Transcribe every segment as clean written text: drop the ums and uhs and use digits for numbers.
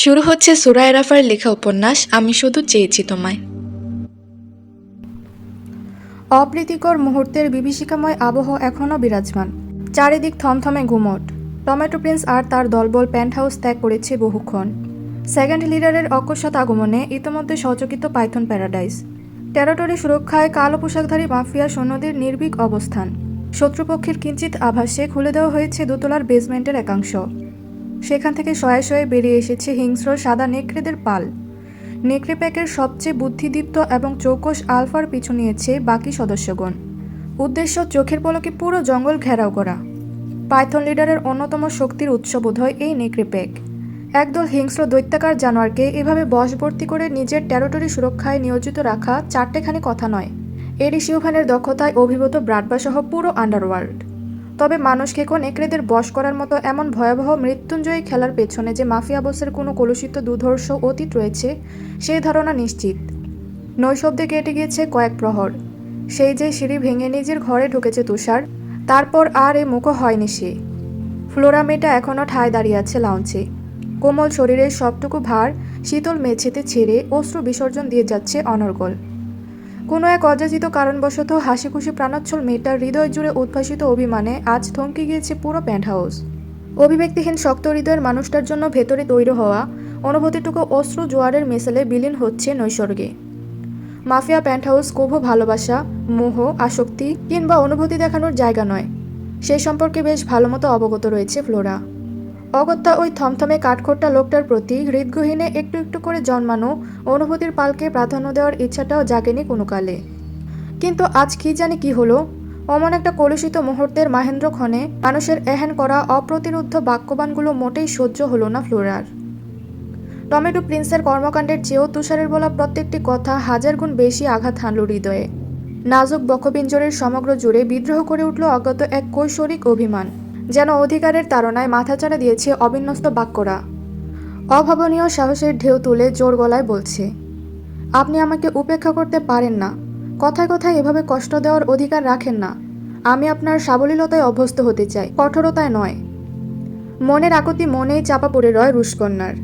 শুরু হচ্ছে সুরায় রাফার লেখা উপন্যাস আমি শুধু চেয়েছি তোমায়। অপ্রীতিকর মুহূর্তের বিভীষিকাময় আবহ এখনও বিরাজমান। চারিদিক থমথমে ঘুমট। টমেটো প্রিন্স আর তার দলবল প্যান্ট হাউস ত্যাগ করেছে বহুক্ষণ। সেকেন্ড লিডারের অকস্মাৎ আগমনে ইতোমধ্যে সচকিত পাইথন প্যারাডাইস। টেরিটরি সুরক্ষায় কালো পোশাকধারী মাফিয়া সৈন্যদের নির্ভীক অবস্থান। শত্রুপক্ষের কিঞ্চিত আভাসে খুলে দেওয়া হয়েছে দোতলার বেসমেন্টের একাংশ। সেখান থেকে শয়ে শয়ে বেরিয়ে এসেছে হিংস্র সাদা নেকড়েদের পাল। নেকড়ে প্যাকের সবচেয়ে বুদ্ধিদীপ্ত এবং চৌকস আলফার পিছু নিয়েছে বাকি সদস্যগণ। উদ্দেশ্য চোখের পলকে পুরো জঙ্গল ঘেরাও করা। পাইথন লিডারের অন্যতম শক্তির উৎস বোধহয় এই নেকড়ে প্যাক। একদল হিংস্র দৈত্যাকার জানোয়ারকে এভাবে বশবর্তী করে নিজের টেরিটরি সুরক্ষায় নিয়োজিত রাখা চারটেখানি কথা নয়। এডি শিউভানের দক্ষতায় অভিভূত ব্রাডবাসহ পুরো আন্ডারওয়ার্ল্ড। তবে মানুষ খেকো নেকড়েদের বশ করার মতো এমন ভয়াবহ মৃত্যুঞ্জয়ী খেলার পেছনে যে মাফিয়া বসের কোনো কলুষিত দুধর্ষ অতীত রয়েছে সেই ধারণা নিশ্চিত। নৈশব্দে কেটে গিয়েছে কয়েক প্রহর। সেই যে সিঁড়ি ভেঙে নিজের ঘরে ঢুকেছে তুষার, তারপর আর এ মুখো হয়নি সে। ফ্লোরা মেয়েটা এখনও ঠায় দাঁড়িয়ে আছে লাউঞ্চে। কোমল শরীরের সবটুকু ভার শীতল মেঝেতে ছেড়ে অশ্রু বিসর্জন দিয়ে যাচ্ছে অনর্গল। কোনো এক অযাচিত কারণবশত হাসিখুশি প্রাণোচ্ছল মেয়েটার হৃদয় জুড়ে উদ্ভাসিত অভিমানে আজ থমকে গিয়েছে পুরো প্যান্ট হাউস। অভিব্যক্তিহীন শক্ত হৃদয়ের মানুষটার জন্য ভেতরে তৈরি হওয়া অনুভূতিটুকু অশ্রু জোয়ারের মেসেলে বিলীন হচ্ছে নৈসর্গে। মাফিয়া প্যান্ট হাউস কভু ভালোবাসা, মোহ, আসক্তি কিংবা অনুভূতি দেখানোর জায়গা নয়। সেই সম্পর্কে বেশ ভালোমতো অবগত রয়েছে ফ্লোরা। অগত্যা ওই থমথমে কাঠখোট্টা লোকটার প্রতি হৃদগহীনে একটু একটু করে জন্মানো অনুভূতির পালকে প্রাধান্য দেওয়ার ইচ্ছাটাও জাগেনি কোনো কালে। কিন্তু আজ কি জানি কি হলো, অমন একটা কলুষিত মুহূর্তের মাহেন্দ্রক্ষণে মানুষের এহেন করা অপ্রতিরুদ্ধ বাক্যবানগুলো মোটেই সহ্য হলো না ফ্লোরার। টমেটো প্রিন্সের কর্মকাণ্ডের চেয়েও তুষারের বলা প্রত্যেকটি কথা হাজার গুণ বেশি আঘাত হানল হৃদয়ে। নাজুক বক্ষপিঞ্জরের সমগ্র জুড়ে বিদ্রোহ করে উঠল অজ্ঞাত এক কৈশোরিক অভিমান, যেন অধিকারের তাড়নায় মাথাচাড়া দিয়েছে অবিন্যস্ত বাক্যরা। অভাবনীয় সাহসের ঢেউ তুলে জোর গলায় বলছে, আপনি আমাকে উপেক্ষা করতে পারেন না। কথায় কথায় এভাবে কষ্ট দেওয়ার অধিকার রাখেন না। আমি আপনার সাবলীলতায় অভ্যস্ত হতে চাই, কঠোরতায় নয়। মনের আকুতি মনেই চাপা পড়ে রয় রুশকন্যার।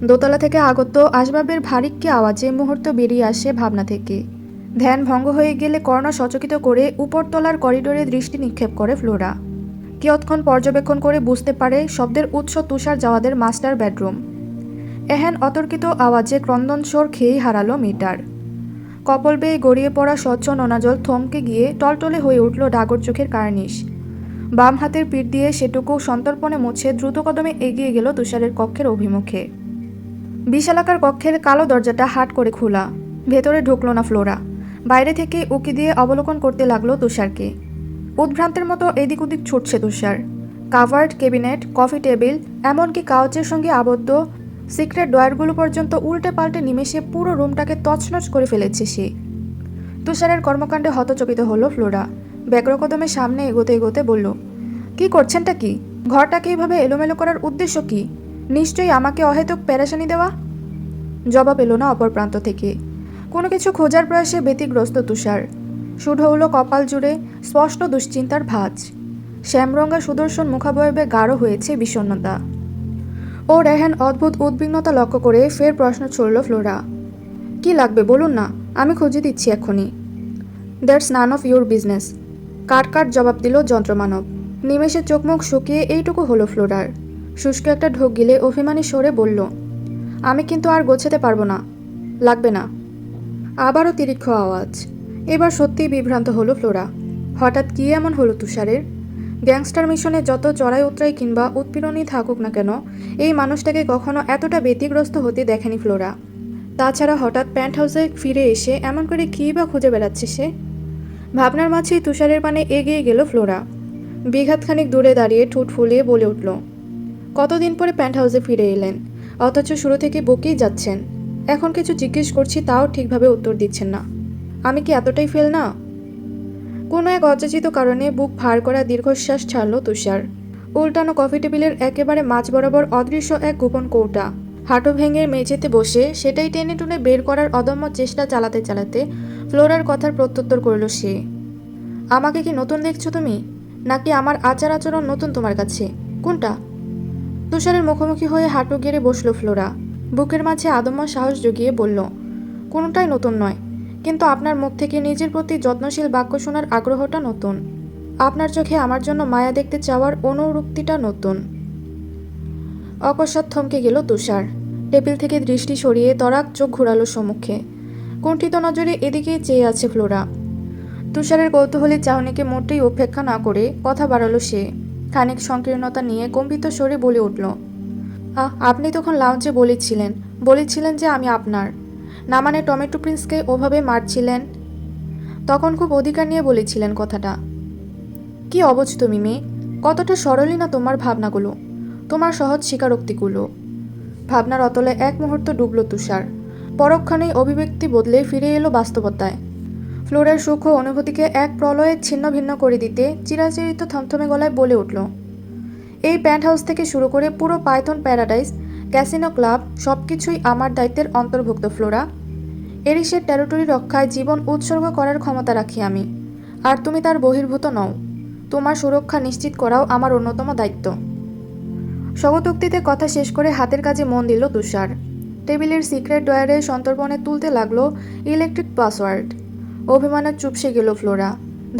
দোতলা থেকে আগত আসবাবের ভারিক্কি আওয়াজে মুহূর্ত বেরিয়ে আসে ভাবনা থেকে। ধ্যান ভঙ্গ হয়ে গেলে কর্ণ সচকিত করে উপরতলার করিডোরে দৃষ্টি নিক্ষেপ করে ফ্লোরা। কিয়ৎক্ষণ পর্যবেক্ষণ করে বুঝতে পারে শব্দের উৎস তুষার জাওয়াদের মাস্টার বেডরুম। এহেন অতর্কিত আওয়াজে ক্রন্দনস্বর খেয়েই হারালো মিটার। কপল বেয়ে গড়িয়ে পড়া স্বচ্ছ নোনাজল থমকে গিয়ে টলটলে হয়ে উঠল ডাগর চোখের কার্নিশ। বাম হাতের পিঠ দিয়ে সেটুকু সন্তর্পণে মুছে দ্রুত কদমে এগিয়ে গেল তুষারের কক্ষের অভিমুখে। বিশালাকার কক্ষের কালো দরজাটা হাট করে খোলা। ভেতরে ঢুকলো না ফ্লোরা। বাইরে থেকে উকি দিয়ে অবলোকন করতে লাগলো তুষারকে। উদ্ভ্রান্তের মতো এদিক ওদিক ছুটছে তুষার। কাভার্ড ক্যাবিনেট, কফি টেবিল, এমনকি কাউচের সঙ্গে আবদ্ধ সিক্রেট ডয়ারগুলো পর্যন্ত উল্টে পাল্টে নিমেষে পুরো রুমটাকে তছনছ করে ফেলেছে সে। তুষারের কর্মকাণ্ডে হতচকিত হলো ফ্লোরা। ব্যগ্রকদমে সামনে এগোতে এগোতে বলল, কি করছেনটা কি? ঘরটাকে এইভাবে এলোমেলো করার উদ্দেশ্য কি? নিশ্চয়ই আমাকে অহেতুক প্যারাশানি দেওয়া। জবাব এলো না অপর প্রান্ত থেকে। কোনো কিছু খোঁজার প্রয়াসে ব্যতিগ্রস্ত তুষার। শুধু হলো কপাল জুড়ে স্পষ্ট দুশ্চিন্তার ভাঁজ। শ্যামরঙ্গা সুদর্শন মুখাবয়বে গাঢ় হয়েছে বিষণ্ণতা। ওর এহেন অদ্ভুত উদ্বিগ্নতা লক্ষ্য করে ফের প্রশ্ন ছুড়ল ফ্লোরা, কি লাগবে বলুন না, আমি খুঁজে দিচ্ছি এক্ষুনি। That's none of your business, কাট কাট জবাব দিল যন্ত্রমানব। নিমেষে চোখ মুখ শুকিয়ে এইটুকু হলো ফ্লোরার। শুষ্ক একটা ঢোক গিলে অভিমানী স্বরে বলল, আমি কিন্তু আর গোছাতে পারবো না। লাগবে না। আবারও তিরিক্ষ আওয়াজ। এবার সত্যিই বিভ্রান্ত হলো ফ্লোরা। হঠাৎ কি এমন হলো তুষারের? গ্যাংস্টার মিশনে যত চড়াই উতরাই কিংবা উৎপীড়নই থাকুক না কেন, এই মানুষটাকে কখনো এতটা ব্যতিগ্রস্ত হতে দেখেনি ফ্লোরা। তাছাড়া হঠাৎ প্যান্ট হাউসে ফিরে এসে এমন করে কী বা খুঁজে বেড়াচ্ছে সে? ভাবনার মাঝেই তুষারের পানে এগিয়ে গেল ফ্লোরা। বিঘাতখানিক দূরে দাঁড়িয়ে ঠোঁট ফুলিয়ে বলে উঠল, কতদিন পরে প্যান্ট হাউসে ফিরে এলেন, অথচ শুরু থেকে বকেই যাচ্ছেন। এখন কিছু জিজ্ঞেস করছি তাও ঠিকভাবে উত্তর দিচ্ছেন না। আমি কি এতটাই ফেল না? কোনো এক অযাচিত কারণে বুক ভার করা দীর্ঘশ্বাস ছাড়ল তুষার। উল্টানো কফি টেবিলের একেবারে মাঝ বরাবর অদৃশ্য এক গোপন কৌটা। হাঁটু ভেঙে মেঝেতে বসে সেটাই টেনে টুনে বের করার অদম্য চেষ্টা চালাতে চালাতে ফ্লোরার কথার প্রত্যুত্তর করল সে, আমাকে কি নতুন দেখছো তুমি, নাকি আমার আচার আচরণ নতুন তোমার কাছে? কোনটা? তুষারের মুখোমুখি হয়ে হাঁটু গেড়ে বসল ফ্লোরা। বুকের মাঝে আদম্য সাহস জুগিয়ে বলল, কোনোটাই নতুন নয়, কিন্তু আপনার মুখ থেকে নিজের প্রতি যত্নশীল বাক্য শোনার আগ্রহটা নতুন। আপনার চোখে আমার জন্য মায়া দেখতে চাওয়ার অনুরক্তিটা নতুন। অকস্মাৎ থমকে গেল তুষার। টেবিল থেকে দৃষ্টি সরিয়ে তরাক চোখ ঘুরালো সম্মুখে। কুণ্ঠিত নজরে এদিকেই চেয়ে আছে ফ্লোরা। তুষারের কৌতূহলী চাহনিকে মোটেই উপেক্ষা না করে কথা বাড়ালো সে। খানিক সংকীর্ণতা নিয়ে কম্পিত স্বরে বলে উঠল, আপনি তখন লাউঞ্জে বলেছিলেন যে আমি আপনার, না মানে টমেটো প্রিন্সকে ওভাবে মারছিলেন। তখন খুব অধিকার নিয়ে বলেছিলেন কথাটা। কি অবুঝ তুমি মেয়ে, কতটা সরলই না তোমার ভাবনাগুলো, তোমার সহজ স্বীকারোক্তিগুলো। ভাবনার অতলে এক মুহূর্ত ডুবল তুষার। পরক্ষণেই অভিব্যক্তি বদলে ফিরে এলো বাস্তবতায়। ফ্লোরার সুখ ও অনুভূতিকে এক প্রলয়ে ছিন্ন ভিন্ন করে দিতে চিরাচরিত থমথমে গলায় বলে উঠল, এই প্যান্ট হাউস থেকে শুরু করে পুরো পাইথন প্যারাডাইস, ক্যাসিনো ক্লাব সবকিছুই আমার দায়িত্বের অন্তর্ভুক্ত ফ্লোরা। এরিসের টেরিটরি রক্ষায় জীবন উৎসর্গ করার ক্ষমতা রাখি আমি, আর তুমি তার বহির্ভূত নও। তোমার সুরক্ষা নিশ্চিত করাও আমার অন্যতম দায়িত্ব। স্বগতোক্তিতে কথা শেষ করে হাতের কাজে মন দিল তুষার। টেবিলের সিক্রেট ড্রয়ারে সন্তর্পণে তুলতে লাগলো ইলেকট্রিক পাসওয়ার্ড। অভিমানে চুপসে গেল ফ্লোরা।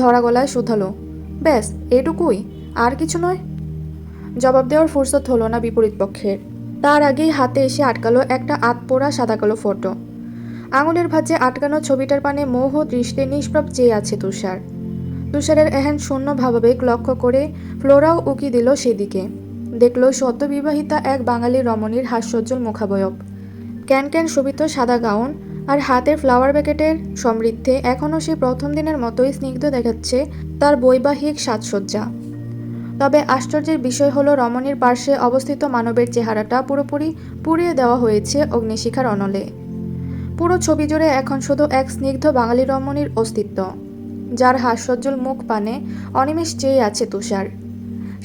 ধরা গলায় শুধালো, ব্যাস এটুকুই, আর কিছু নয়? জবাব দেওয়ার ফুরসত হলো না বিপরীত পক্ষের। তার আগেই হাতে এসে আটকালো একটা আতপোড়া সাদা কালো ফটো। আঙুলের ভাঁজে আটকানো ছবিটার পানে মোহ দৃষ্টে নিষ্প্রভ চেয়ে আছে তুষার। তুষারের এহেন শূন্য ভাবাবেগ লক্ষ্য করে ফ্লোরাও উকি দিল সেদিকে। দেখল সদ্য বিবাহিতা এক বাঙালি রমণীর হাস্যোজ্জ্বল মুখাবয়ব, ক্যান ক্যান শোভিত সাদা গাউন, আর হাতের ফ্লাওয়ার প্যাকেটের সমৃদ্ধে এখনও সে প্রথম দিনের মতোই স্নিগ্ধ দেখাচ্ছে তার বৈবাহিক সাজসজ্জা। তবে আশ্চর্যের বিষয় হলো রমণীর পার্শ্বে অবস্থিত মানবের চেহারাটা পুরোপুরি পুড়িয়ে দেওয়া হয়েছে অগ্নিশিখার অনলে। পুরো ছবি জুড়ে এখন শুধু এক স্নিগ্ধ বাঙালি রমণীর অস্তিত্ব, যার হাস্যোজ্জ্বল মুখ পানে অনিমেষ চেয়ে আছে তুষার।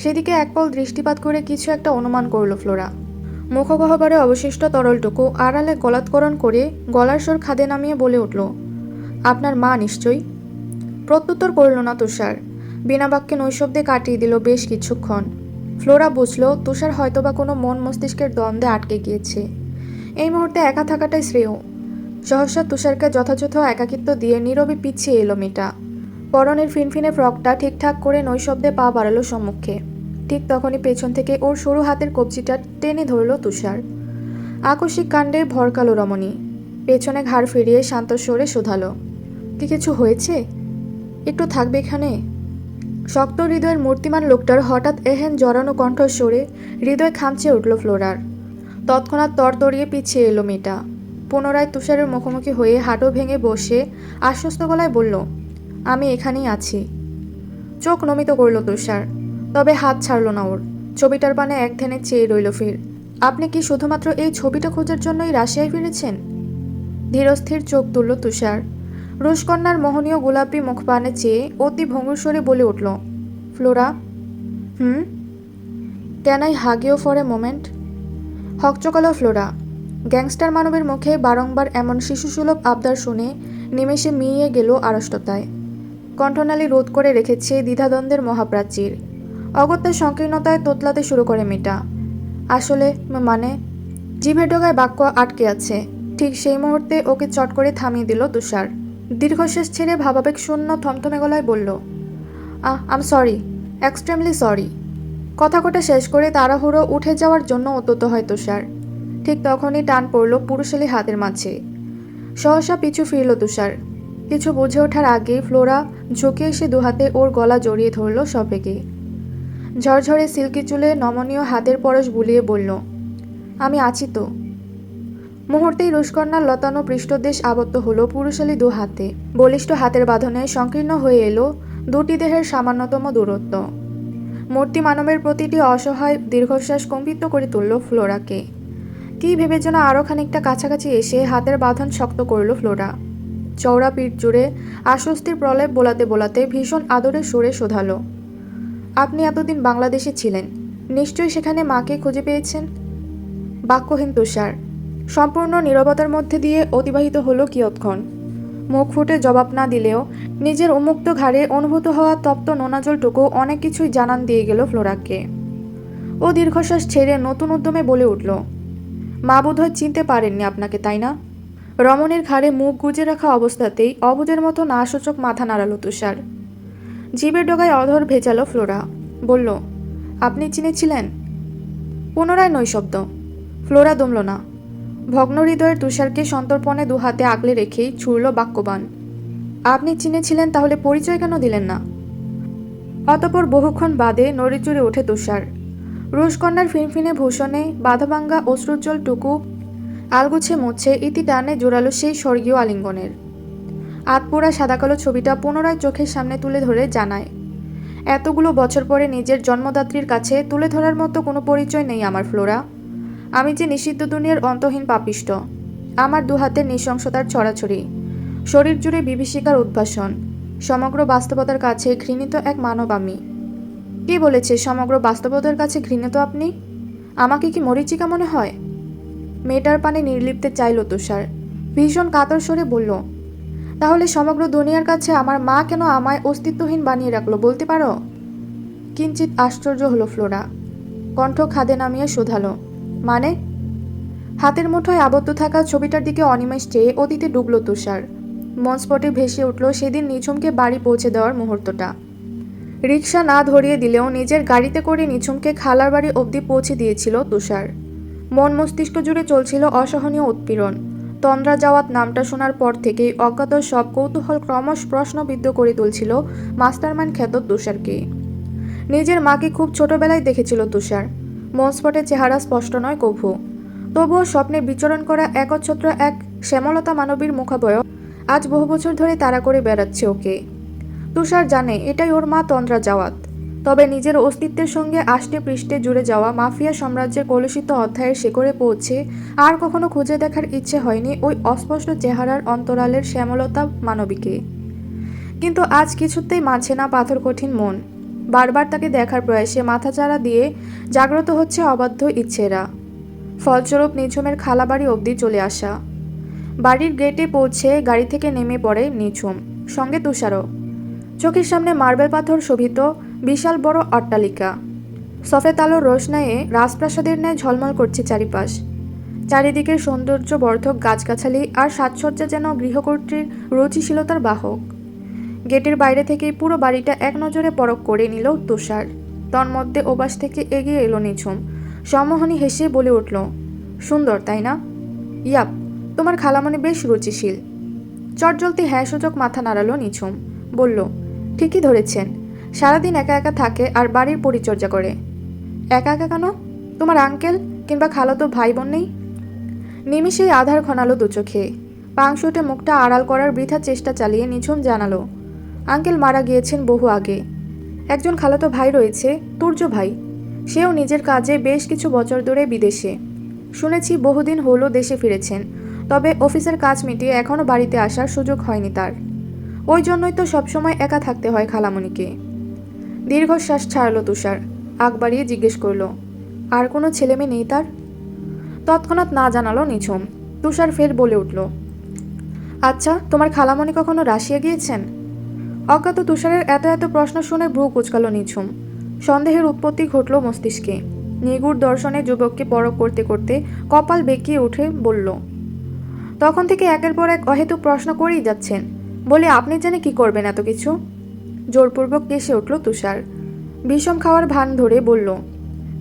সেদিকে একপল দৃষ্টিপাত করে কিছু একটা অনুমান করল ফ্লোরা। মুখগহ্বরে অবশিষ্ট তরলটুকু আড়ালে গলাৎকরণ করে গলার স্বর খাদে নামিয়ে বলে উঠল, আপনার মা নিশ্চয়ই। প্রত্যুত্তর করল না তুষার। বিনা বাক্যে নৈশব্দে কাটিয়ে দিল বেশ কিছুক্ষণ। ফ্লোরা বুঝল তুষার হয়তোবা কোনো মন মস্তিষ্কের দ্বন্দ্বে আটকে গিয়েছে। এই মুহূর্তে একা থাকাটাই শ্রেয়। সহসা তুষারকে যথাযথ একাকিত্ব দিয়ে নীরবে পিছিয়ে এলো মেয়েটা। পরনের ফিনফিনে ফ্রকটা ঠিকঠাক করে নৈশব্দে পা বাড়ালো সম্মুখে। ঠিক তখনই পেছন থেকে ওর সরু হাতের কবজিটা টেনে ধরল তুষার। আকস্মিক কাণ্ডে ভরকালো রমণী। পেছনে ঘাড় ফিরিয়ে শান্ত স্বরে শোধালো, কি কিছু হয়েছে? একটু থাকবে এখানে? শক্ত হৃদয়ের মূর্তিমান লোকটার হঠাৎ এহেন জড়ানো কণ্ঠস্বরে হৃদয় খামচে উঠল ফ্লোরার। তৎক্ষণাৎ তরতরিয়ে পিছিয়ে এলো মেয়েটা। পুনরায় তুষারের মুখোমুখি হয়ে হাঁটু ভেঙে বসে আশ্বস্ত গলায় বলল, আমি এখানেই আছি। চোখ নমিত করল তুষার, তবে হাত ছাড়ল না ওর। ছবিটার পানে এক ধ্যানে চেয়ে রইল ফির। আপনি কি শুধুমাত্র এই ছবিটা খোঁজার জন্যই রাশিয়ায় ফিরেছেন? ধীরস্থির চোখ তুলল তুষার। রুশকন্যার মোহনীয় গোলাপি মুখপানে চেয়ে অতি ভঙ্গুর স্বরে বলে উঠল, Flora, can I hug you for a moment? হকচকালো ফ্লোরা। গ্যাংস্টার মানবের মুখে বারংবার এমন শিশুসুলভ আবদার শুনে নিমেষে মিইয়ে গেল আড়ষ্টতায়। কণ্ঠনালী রোধ করে রেখেছে দ্বিধাদ্বন্দ্বের মহাপ্রাচীর। অগত্যা সংকীর্ণতায় তোতলাতে শুরু করে মেয়েটা। আসলে মানে, জিভের ডগায় বাক্য আটকে আছে। ঠিক সেই মুহূর্তে ওকে চট করে থামিয়ে দিল তুষার। দীর্ঘশ্বাস ছেড়ে ভাবাবেগ শূন্য থমথমে গলায় বলল, আম সরি, এক্সট্রিমলি সরি। কথা কটা শেষ করে তাড়াহুড়ো উঠে যাওয়ার জন্য উদ্যত হয় তুষার। ঠিক তখনই টান পড়ল পুরুষালী হাতের মাঝে। সহসা পিছু ফিরল তুষার। কিছু বুঝে ওঠার আগেই ফ্লোরা ঝুঁকে এসে দুহাতে ওর গলা জড়িয়ে ধরল সবেগে। ঝরঝরে সিল্কি চুলে নমনীয় হাতের পরশ বুলিয়ে বলল, আমি আছি তো। মুহূর্তেই রুশকন্যার লতানো পৃষ্ঠদেশ আবদ্ধ হলো পুরুষালী দু হাতে। বলিষ্ঠ হাতের বাঁধনে সংকীর্ণ হয়ে এলো দুটি দেহের সামান্যতম দূরত্ব। মূর্তি মানবের প্রতিটি অসহায় দীর্ঘশ্বাস কম্পিত করে তুলল ফ্লোরাকে। কি ভেবে যেন আরও খানিকটা কাছাকাছি এসে হাতের বাঁধন শক্ত করল ফ্লোরা। চওড়া পিঠ জুড়ে আশ্বস্তির প্রলেপ বোলাতে বোলাতে ভীষণ আদরের সুরে শোধালো, আপনি এতদিন বাংলাদেশে ছিলেন, নিশ্চয়ই সেখানে মাকে খুঁজে পেয়েছেন। বাক্যহীন তুষার। সম্পূর্ণ নীরবতার মধ্যে দিয়ে অতিবাহিত হলো কিয়ৎক্ষণ। মুখ ফুটে জবাব না দিলেও নিজের উন্মুক্ত ঘাড়ে অনুভূত হওয়া তপ্ত নোনাজলটুকু অনেক কিছুই জানান দিয়ে গেল ফ্লোরাকে। ও দীর্ঘশ্বাস ছেড়ে নতুন উদ্যমে বলে উঠল, মা বোধহয় চিনতে পারেননি আপনাকে, তাই না? রমণীর ঘাড়ে মুখ গুজে রাখা অবস্থাতেই অবুঝের মতো নাসূচক মাথা নাড়ালো তুষার। জিভের ডগায় অধর ভেজালো ফ্লোরা। বলল, আপনি চিনেছিলেন? পুনরায় নৈশব্দ। ফ্লোরা দমল না। ভগ্ন হৃদয়ের তুষারকে সন্তর্পণে দুহাতে আগলে রেখেই ছুড়ল বাক্যবান, আপনি চিনেছিলেন, তাহলে পরিচয় কেন দিলেন না? অতপর বহুক্ষণ বাদে নড়িচড়ে ওঠে তুষার। রুশকন্যার ফিনফিনে ভূষণে বাধাভাঙ্গা অশ্রুজ্জ্বল টুকু আলগুছে মুছে ইতি টানে জোরালো সেই স্বর্গীয় আলিঙ্গনের। আতপোড়া সাদাকালো ছবিটা পুনরায় চোখের সামনে তুলে ধরে জানায়, এতগুলো বছর পরে নিজের জন্মদাত্রীর কাছে তুলে ধরার মতো কোনো পরিচয় নেই আমার ফ্লোরা। আমি যে নিষিদ্ধ দুনিয়ার অন্তহীন পাপিষ্ট। আমার দুহাতের নৃশংসতার ছড়াছড়ি, শরীর জুড়ে বিভীষিকার উদ্ভাসন, সমগ্র বাস্তবতার কাছে ঘৃণিত এক মানব আমি। কে বলেছে সমগ্র বাস্তবতার কাছে ঘৃণিত আপনি? আমাকে কি মরীচিকা মনে হয়? মেয়েটার পানে নির্লিপ্তে চাইল তুষার। ভীষণ কাতর স্বরে বলল, তাহলে সমগ্র দুনিয়ার কাছে আমার মা কেন আমায় অস্তিত্বহীন বানিয়ে রাখলো বলতে পারো? কিঞ্চিত আশ্চর্য হলো ফ্লোরা। কণ্ঠ খাদে নামিয়ে শোধালো, মানে? হাতের মুঠোয় আবদ্ধ থাকা ছবিটার দিকে অনিমেষ চেয়ে অতীতে ডুবল তুষার। মনস্পটে ভেসে উঠল সেদিন নিঝুমকে বাড়ি পৌঁছে দেওয়ার মুহূর্তটা। রিকশা না ধরিয়ে দিলেও নিজের গাড়িতে করে নিঝুমকে খালার বাড়ি অবধি পৌঁছে দিয়েছিল তুষার। মন মস্তিষ্ক জুড়ে চলছিল অসহনীয় উৎপীড়ন। তন্দ্রা যাওয়াত নামটা শোনার পর থেকেই অজ্ঞাত সব কৌতূহল ক্রমশ প্রশ্নবিদ্ধ করে তুলছিল মাস্টারমাইন্ড খ্যাত তুষারকে। নিজের মাকে খুব ছোটবেলায় দেখেছিল তুষার। মনস্পটে চেহারা স্পষ্ট নয় কভু, তবুও স্বপ্নে বিচরণ করা একচ্ছত্র এক শ্যামলতা মানবীর মুখাবয়ব আজ বহু বছর ধরে তাড়া করে বেড়াচ্ছে ওকে। তুষার জানে এটাই ওর মা তন্দ্রা যাওয়াত। তবে নিজের অস্তিত্বের সঙ্গে আষ্টে পৃষ্ঠে জুড়ে যাওয়া মাফিয়া সাম্রাজ্যের কলুষিত অধ্যায়ের শেকড়ে পৌঁছে আর কখনো খুঁজে দেখার ইচ্ছে হয়নি ওই অস্পষ্ট চেহারার অন্তরালের শ্যামলতা মানবীকে। কিন্তু আজ কিছুতেই মানছে না পাথর কঠিন মন। বারবার তাকে দেখার প্রয়াসে মাথাচাড়া দিয়ে জাগ্রত হচ্ছে অবাধ্য ইচ্ছেরা। ফলস্বরূপ নিঝুমের খালা বাড়ি অবধি চলে আসা। বাড়ির গেটে পৌঁছে গাড়ি থেকে নেমে পড়ে নিঝুম, সঙ্গে তুষারও। চোখের সামনে মার্বেল পাথর শোভিত বিশাল বড় অট্টালিকা। সফেদ আলোর রোশনায়ে রাজপ্রাসাদের ন্যায় ঝলমল করছে চারিপাশ। চারিদিকের সৌন্দর্যবর্ধক গাছগাছালি আর সাজসজ্জা যেন গৃহকর্ত্রীর রুচিশীলতার বাহক। গেটের বাইরে থেকেই পুরো বাড়িটা এক নজরে পরখ করে নিল তুষার। তন্মধ্যে ওপাশ থেকে এগিয়ে এলো নিঝুম। সম্মোহনী হেসে বলে উঠল, সুন্দর তাই না? ইয়াপ, তোমার খালামণি বেশ রুচিশীল। চটজলতি হ্যাঁ সূচক মাথা নাড়ালো নিঝুম। বলল, ঠিকই ধরেছেন। সারাদিন একা একা থাকে আর বাড়ির পরিচর্যা করে। একা একা কেন? তোমার আঙ্কেল কিংবা খালাতো ভাই বোন নেই? নিমিষেই আধার ঘনালো দু চোখে। পাংশুটে মুখটা আড়াল করার বৃথা চেষ্টা চালিয়ে নিঝুম জানালো, আঙ্কেল মারা গিয়েছেন বহু আগে। একজন খালাতো ভাই রয়েছে, তুর্য ভাই। সেও নিজের কাজে বেশ কিছু বছর ধরে বিদেশে। শুনেছি বহুদিন হলো দেশে ফিরেছেন, তবে অফিসের কাজ মিটিয়ে এখনও বাড়িতে আসার সুযোগ হয়নি তার। ওই জন্যই তো সবসময় একা থাকতে হয় খালামণিকে। দীর্ঘশ্বাস ছাড়ল তুষার। আগ বাড়িয়ে জিজ্ঞেস করল, আর কোনো ছেলেমেয়ে নেই তার? তৎক্ষণাৎ না জানালো নিঝুম। তুষার ফের বলে উঠল, আচ্ছা, তোমার খালামণি কখনো রাশিয়া গিয়েছেন? অজ্ঞাত তুষারের এত এত প্রশ্ন শুনে ভ্রু কুচকালো নিঝুম। সন্দেহের উৎপত্তি ঘটল মস্তিষ্কে। নিগুড় দর্শনে যুবককে পরখ করতে করতে কপাল বেঁকিয়ে উঠে বলল, তখন থেকে একের পর এক অহেতুক প্রশ্ন করেই যাচ্ছেন, বলে আপনি জানে কি করবেন এত কিছু? জোরপূর্বক কেসে উঠল তুষার। বিষম খাওয়ার ভান ধরে বলল,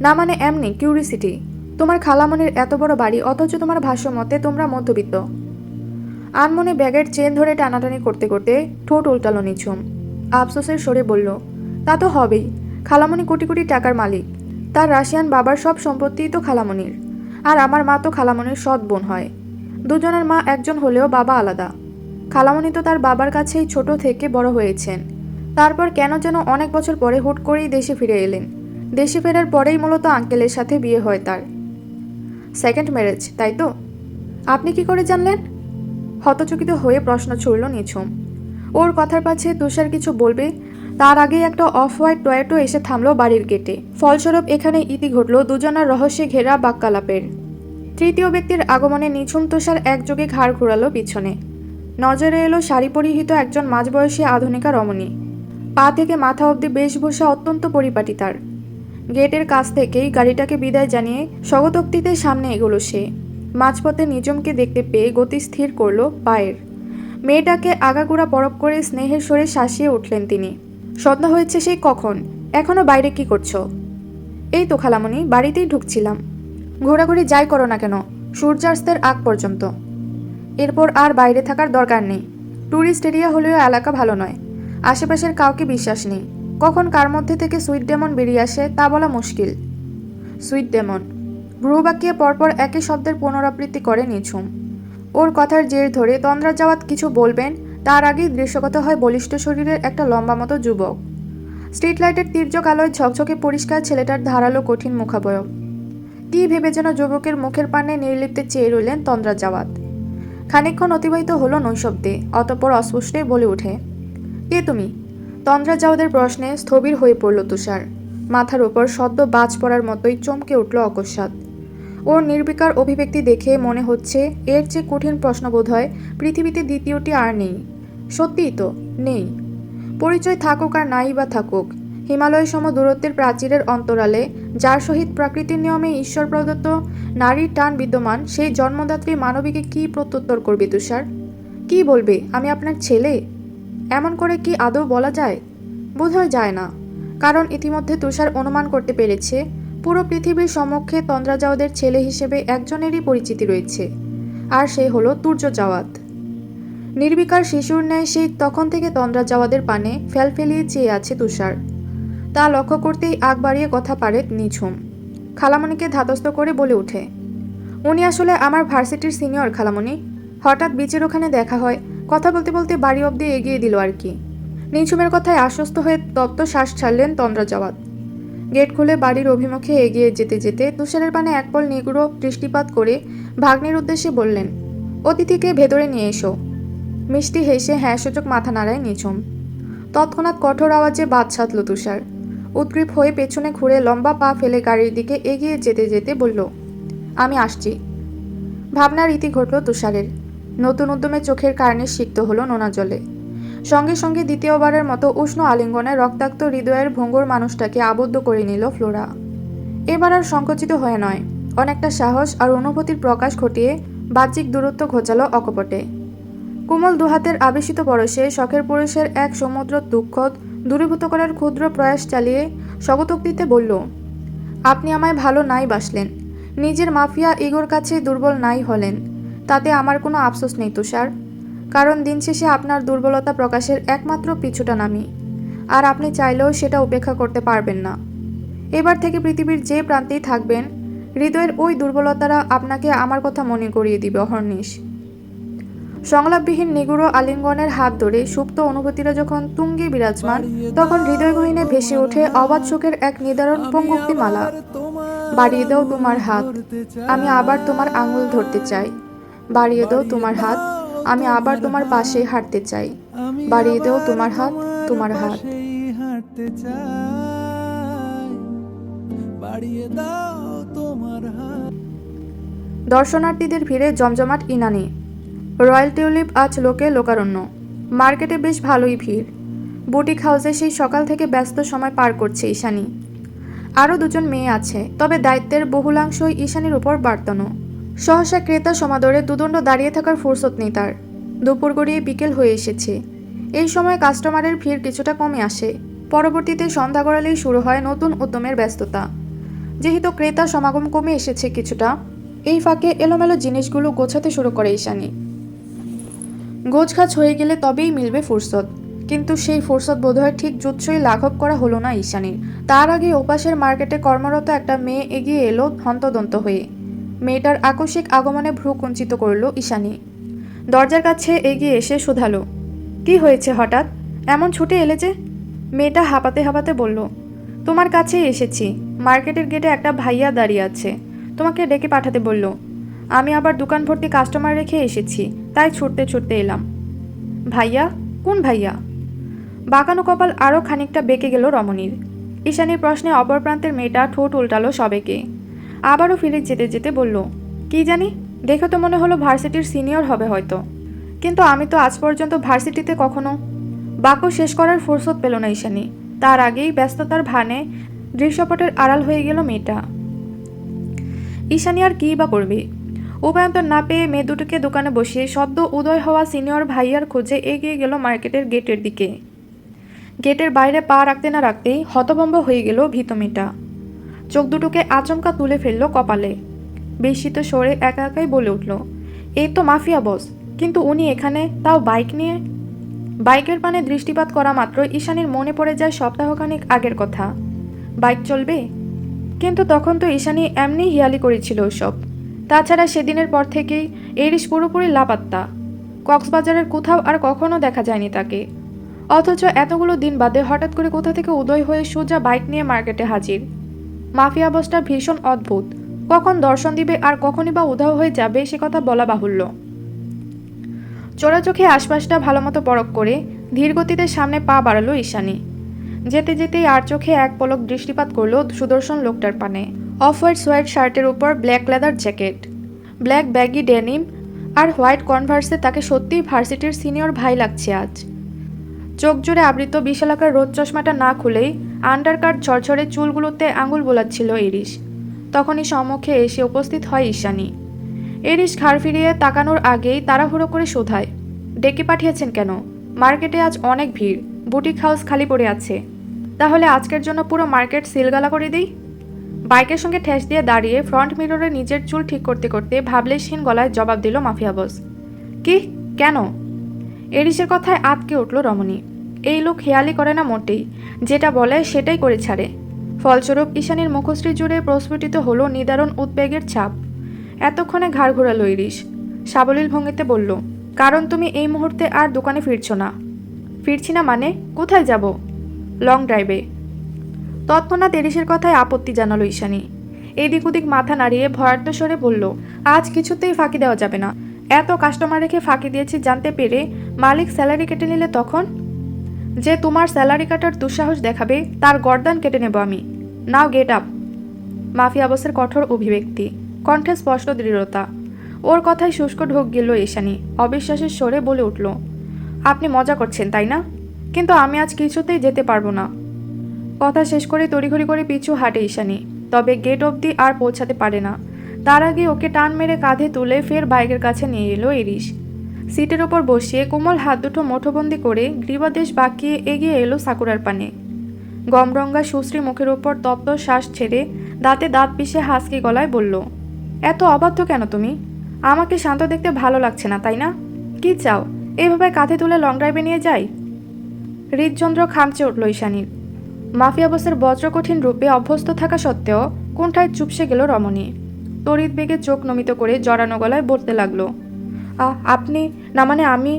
না মানে এমনি কিউরিসিটি। তোমার খালামণির এত বড় বাড়ি, অথচ তোমার ভাষ্য মতে তোমরা মধ্যবিত্ত। আনমনে ব্যাগের চেন ধরে টানাটানি করতে করতে ঠোঁট উল্টালো নিঝুম। আফসোসের স্বরে বলল, তা তো হবেই। খালামণি কোটি কোটি টাকার মালিক। তার রাশিয়ান বাবার সব সম্পত্তিই তো খালামণির। আর আমার মা তো খালামণির সৎ বোন হয়। দুজনের মা একজন হলেও বাবা আলাদা। খালামণি তো তার বাবার কাছেই ছোট থেকে বড় হয়েছেন। তারপর কেন যেন অনেক বছর পরে হুট করেই দেশে ফিরে এলেন। দেশে ফেরার পরেই মূলত আঙ্কেলের সাথে বিয়ে হয় তার। সেকেন্ড ম্যারেজ, তাই তো? আপনি কি করে জানলেন? হতচকিত হয়ে প্রশ্ন ছুড়ল নিঝুম। ওর কথার পাছে তুষার কিছু বলবে তার আগেই একটা অফ হোয়াইট টয়েটো এসে থামলো বাড়ির গেটে। ফলস্বরূপ এখানে ইতি ঘটল দুজনার রহস্যে ঘেরা বাক্যালাপের। তৃতীয় ব্যক্তির আগমনে নিঝুম তুষার একযোগে ঘাড় ঘোরালো পিছনে। নজরে এলো শাড়ি পরিহিত একজন মাঝবয়সী আধুনিকা রমণী। পা থেকে মাথা অবধি বেশভূষা অত্যন্ত পরিপাটি তার। গেটের কাছ থেকেই গাড়িটাকে বিদায় জানিয়ে স্বগতোক্তিতে সামনে এগোলো সে। মাঝপথে নিজমকে দেখতে পেয়ে গতি স্থির করল পায়ের। মেয়েটাকে আগাগোড়া পরখ করে স্নেহের স্বরে শাসিয়ে উঠলেন তিনি। সন্ধ্যা হয়েছে সেই কখন, এখনো বাইরে কি করছো? এই তো খালামণি, বাড়িতেই ঢুকছিলাম। ঘোরাঘুরি যাই করো না কেন, সূর্যাস্তের আগ পর্যন্ত। এরপর আর বাইরে থাকার দরকার নেই। ট্যুরিস্ট এরিয়া হলেও এলাকা ভালো নয়। আশেপাশের কাউকে বিশ্বাস নেই। কখন কার মধ্যে থেকে সুইট ডেমন বেরিয়ে আসে তা বলা মুশকিল। Sweet demon. ভ্রু বাঁকিয়ে পরপর একই শব্দের পুনরাবৃত্তি করে নিঝুম। ওর কথার জের ধরে তন্দ্রা যাওয়াত কিছু বলবেন তার আগেই দৃশ্যগত হয় বলিষ্ঠ শরীরের একটা লম্বা মতো যুবক। স্ট্রিট লাইটের তীর্যক আলোয় ঝকঝকে পরিষ্কার ছেলেটার ধারালো কঠিন মুখাবয়ব। কি ভেবে যেন যুবকের মুখের পানে নির্লিপ্তে চেয়ে রইলেন তন্দ্রা যাওয়াত। খানিকক্ষণ অতিবাহিত হলো নৈশব্দে, অতঃপর অস্পষ্টে বলে ওঠে, কে তুমি? তন্দ্রা যাওয়াদের প্রশ্নে স্থবির হয়ে পড়ল তুষার। মাথার ওপর সদ্য বাজ পড়ার মতোই চমকে উঠল অকস্মাৎ। ওর নির্বিকার অভিব্যক্তি দেখে মনে হচ্ছে এর চেয়ে কঠিন প্রশ্ন বোধহয় পৃথিবীতে দ্বিতীয়টি আর নেই। সত্যিই তো নেই। পরিচয় থাকুক আর নাই বা থাকুক, হিমালয় সম দূরত্বের প্রাচীরের অন্তরালে যার সহিত প্রকৃতির নিয়মে ঈশ্বর প্রদত্ত নারীর টান বিদ্যমান, সেই জন্মদাত্রী মানবীকে কি প্রত্যুত্তর করবে তুষার? কি বলবে, আমি আপনার ছেলে? এমন করে কি আদৌ বলা যায়? বোধহয় যায় না। কারণ ইতিমধ্যে তুষার অনুমান করতে পেরেছে পুরো পৃথিবীর সমক্ষে তন্দ্রা যাওয়াদের ছেলে হিসেবে একজনেরই পরিচিতি রয়েছে, আর সে হলো তুর্য যাওয়াত। নির্বিকার শিশুর ন্যায় সেই তখন থেকে তন্দ্রা যাওয়াদের পানে ফেলিয়ে চেয়ে আছে তুষার। তা লক্ষ্য করতেই আগ বাড়িয়ে কথা পারে নিঝুম। খালামণিকে ধাতস্থ করে বলে ওঠে, উনি আসলে আমার ভার্সিটির সিনিয়র খালামণি। হঠাৎ বিচের ওখানে দেখা হয়, কথা বলতে বলতে বাড়ি অবধি এগিয়ে দিল আর কি। নিঝুমের কথায় আশ্বস্ত হয়ে তপ্ত শ্বাস ছাড়লেন তন্দ্রা যাওয়াত। গেট খুলে বাড়ির অভিমুখে এগিয়ে যেতে যেতে তুষারের পানে একপল নিগুড়ো দৃষ্টিপাত করে ভাগ্নির উদ্দেশ্যে বললেন, অতিথিকে ভেতরে নিয়ে এসো। মিষ্টি হেসে হ্যাঁ সূচক মাথা নাড়ায় নিঝুম। তৎক্ষণাৎ কঠোর আওয়াজে বাদ সাধল তুষার। উদ্গ্রীব হয়ে পেছনে ঘুরে লম্বা পা ফেলে গাড়ির দিকে এগিয়ে যেতে যেতে বলল, আমি আসছি। ভাবনার রীতি ঘটল তুষারের। নতুন উদ্যমে চোখের কার্নিশ সিক্ত হলো নোনা জলে। সঙ্গে সঙ্গে দ্বিতীয়বারের মতো উষ্ণ আলিঙ্গনে রক্তাক্ত হৃদয়ের ভঙ্গুর মানুষটাকে আবদ্ধ করে নিল ফ্লোরা। এবার আর সংকুচিত হয়ে নয়, অনেকটা সাহস আর অনুভূতির প্রকাশ ঘটিয়ে বাহ্যিক দূরত্ব ঘোচালো অকপটে। কোমল দুহাতের আবেশিত পরশে শখের পুরুষের এক সমুদ্র দুঃখ দূরীভূত করার ক্ষুদ্র প্রয়াস চালিয়ে স্বগতোক্তিতে বলল, আপনি আমায় ভালো নাই বাসলেন, নিজের মাফিয়া ইগোর কাছে দুর্বল নাই হলেন, তাতে আমার কোনো আফসোস নেই তুষার। কারণ দিন শেষে আপনার দুর্বলতা প্রকাশের একমাত্র পিছুটা নামি, আর আপনি চাইলেও সেটা উপেক্ষা করতে পারবেন না। এবার থেকে পৃথিবীর যে প্রান্তেই থাকবেন, হৃদয়ের ওই দুর্বলতারা আপনাকে আমার কথা মনে করিয়ে দিবে অহর্নিশ। সংলাপবিহীন নিগুড়ো আলিঙ্গনের হাত ধরে সুপ্ত অনুভূতিরা যখন তুঙ্গে বিরাজমান, তখন হৃদয়গহীনে ভেসে ওঠে অবাধ শোকের এক নিদারুণ পঙ্গুক্তি মালা। বাড়িয়ে দাও তোমার হাত, আমি আবার তোমার আঙুল ধরতে চাই। বাড়িয়ে দাও তোমার হাত, আমি আবার তোমার পাশে হাঁটতে চাই। বাড়িয়ে দাও তোমার হাত, তোমার হাত। দর্শনার্থীদের ভিড়ে জমজমাট ইনানি। রয়্যাল টিউলিপ আজ লোকে লোকারণ্য। মার্কেটে বেশ ভালোই ভিড়। বুটিক হাউসে সেই সকাল থেকে ব্যস্ত সময় পার করছে ঈশানী। আরও দুজন মেয়ে আছে, তবে দায়িত্বের বহুলাংশই ঈশানীর উপর বার্তানো। সহসা ক্রেতা সমাদরে দুদণ্ড দাঁড়িয়ে থাকার ফুরসত নেই তার। দুপুর গড়িয়ে বিকেল হয়ে এসেছে। এই সময় কাস্টমারের ভিড় কিছুটা কমে আসে। পরবর্তীতে সন্ধ্যা গড়ালেই শুরু হয় নতুন উদ্যমের ব্যস্ততা। যেহেতু ক্রেতা সমাগম কমে এসেছে কিছুটা, এই ফাঁকে এলোমেলো জিনিসগুলো গোছাতে শুরু করে ঈশানী। গোছগাছ হয়ে গেলে তবেই মিলবে ফুরসত, কিন্তু সেই ফুরসত বোধহয় ঠিক জুৎসই লাঘব করা হলো না ঈশানীর। তার আগে ওপাশের মার্কেটে কর্মরত একটা মেয়ে এগিয়ে এলো হন্তদন্ত হয়ে। মেয়েটার আকস্মিক আগমনে ভ্রু কুঞ্চিত করল ঈশানী। দরজার কাছে এগিয়ে এসে শুধালো, কি হয়েছে হঠাৎ, এমন ছুটে এলে যে? মেয়েটা হাঁপাতে হাঁপাতে বলল, তোমার কাছেই এসেছি। মার্কেটের গেটে একটা ভাইয়া দাঁড়িয়ে আছে, তোমাকে ডেকে পাঠাতে বলল। আমি আবার দোকান ভর্তি কাস্টমার রেখে এসেছি, তাই ছুটতে ছুটতে এলাম। ভাইয়া? কোন ভাইয়া? বাঁকানো কপাল আরও খানিকটা বেঁকে গেল রমণীর। ঈশানীর প্রশ্নে অপর প্রান্তের মেয়েটা ঠোঁট উল্টালো সবেকে। আবারও ফিরে যেতে যেতে বলল, কি জানি, দেখে তো মনে হলো ভার্সিটির সিনিয়র হবে হয়তো, কিন্তু আমি তো আজ পর্যন্ত ভার্সিটিতে কখনো। বাক্য শেষ করার ফুরসত পেল না ঈশানী। তার আগেই ব্যস্ততার ভানে দৃশ্যপটের আড়াল হয়ে গেল মেয়েটা। ঈশানী আর কী বা করবে? উপায়ন্তর না পেয়ে মেয়ে দুটোকে দোকানে বসিয়ে সদ্য উদয় হওয়া সিনিয়র ভাইয়ার খোঁজে এগিয়ে গেল মার্কেটের গেটের দিকে। গেটের বাইরে পা রাখতে না রাখতেই হতভম্ব হয়ে গেল ভীত মেয়েটা। চোখ দুটোকে আচমকা তুলে ফেলল কপালে। বিস্মিত স্বরে একা একাই বলে উঠল, এই তো মাফিয়া বস, কিন্তু উনি এখানে, তাও বাইক নিয়ে। বাইকের পানে দৃষ্টিপাত করা মাত্র ঈশানীর মনে পড়ে যায় সপ্তাহখানেক আগের কথা। বাইক চলবে? কিন্তু তখন তো ঈশানী এমনি হিয়ালি করেছিল ওসব। তাছাড়া সেদিনের পর থেকেই এরিস পুরোপুরি লাপাত্তা। কক্সবাজারের কোথাও আর কখনো দেখা যায়নি তাকে। অথচ এতগুলো দিন বাদে হঠাৎ করে কোথা থেকে উদয় হয়ে সোজা বাইক নিয়ে মার্কেটে হাজির। মাফিয়া বসটা ভীষণ অদ্ভুত। কখন দর্শন দিবে আর কখনই বা উধাও হয়ে যাবে সে কথা বলা বাহুল্য। চোরা চোখে আশপাশটা ভালোমতো পরখ করে ধীর গতিতে সামনে পা বাড়ালো ঈশানী। যেতে যেতেই আর চোখে এক পলক দৃষ্টিপাত করলো সুদর্শন লোকটার পানে। অফ হোয়াইট সোয়েট শার্টের উপর black leather jacket, black baggy denim আর হোয়াইট কনভার্সে তাকে সত্যিই ভার্সিটির সিনিয়র ভাই লাগছে আজ। চোখ জুড়ে আবৃত বিশালাকার রোদ চশমাটা না খুলেই আন্ডারকাট ঝরঝরে চুলগুলোতে আঙুল বোলাচ্ছিল এরিস। তখনই সম্মুখে এসে উপস্থিত হয় ঈশানী। এরিস ঘাড় ফিরিয়ে তাকানোর আগেই তাড়াহুড়ো করে শোধায়, ডেকে পাঠিয়েছেন কেন? মার্কেটে আজ অনেক ভিড়, বুটিক হাউস খালি পড়ে আছে। তাহলে আজকের জন্য পুরো মার্কেট সিলগালা করে দিই। বাইকের সঙ্গে ঠেস দিয়ে দাঁড়িয়ে ফ্রন্ট মিররে নিজের চুল ঠিক করতে করতে ভাবলেশহীন গলায় জবাব দিল মাফিয়া বস। কি? কেন? এরিসের কথায় আটকে উঠল রমণী। এই লোক হেয়ালি করে না মোটেই, যেটা বলে সেটাই করে ছাড়ে। ফলস্বরূপ ঈশানীর মুখশ্রী জুড়ে প্রস্ফুটিত হলো নিদারুণ উদ্বেগের ছাপ। এতক্ষণে ঘাড় ঘোরালো ইরিশ। সাবলীল ভঙ্গিতে বলল, কারণ তুমি এই মুহূর্তে আর দোকানে ফিরছো না। ফিরছি না মানে? কোথায় যাব? লং ড্রাইভে। তৎক্ষণাৎ এরিসের কথায় আপত্তি জানালো ঈশানী। এদিক ওদিক মাথা নাড়িয়ে ভয়ার্ত স্বরে বলল, আজ কিছুতেই ফাঁকি দেওয়া যাবে না। এত কাস্টমার রেখে ফাঁকি দিয়েছি জানতে পেরে মালিক স্যালারি কেটে নিলে তখন? যে তোমার স্যালারি কাটার দুঃসাহস দেখাবে তার গর্দান কেটে নেব আমি। নাও গেট আপ। মাফিয়া বসের কঠোর অভিব্যক্তি, কণ্ঠে স্পষ্ট দৃঢ়তা। ওর কথায় শুষ্ক ঢোক গেল ঈশানী অবিশ্বাসের স্বরে বলে উঠল, আপনি মজা করছেন তাই না? কিন্তু আমি আজ কিছুতেই যেতে পারবো না। কথা শেষ করে তড়িঘড়ি করে পিছু হাঁটে ঈশানী, তবে গেট অবধি আর পৌঁছাতে পারে না। তার আগে ওকে টান মেরে কাঁধে তুলে ফের বাইকের কাছে নিয়ে এলো এরিস। সিটের ওপর বসিয়ে কোমল হাত দুটো মুঠোবন্দি করে গ্রীবাদেশ বাঁকিয়ে এগিয়ে এলো সাকুরার পানে। গমরঙ্গা সুশ্রী মুখের ওপর তপ্ত শ্বাস ছেড়ে দাঁতে দাঁত পিষে হাসকি গলায় বলল, এত অবাধ্য কেন তুমি? আমাকে শান্ত দেখতে ভালো লাগছে না তাই না? কি চাও, এভাবে কাঁধে তুলে লং ড্রাইভে নিয়ে যাই? হৃদযন্ত্র খামচে উঠল ঈশানীর। মাফিয়া বসের বজ্রকঠিন রূপে অভ্যস্ত থাকা সত্ত্বেও কোনটায় চুপসে গেল রমণী। তড়িৎ বেগে চোখ নমিত করে জড়ানো গলায় বলতে লাগলো, আপনি, না মানে আমি।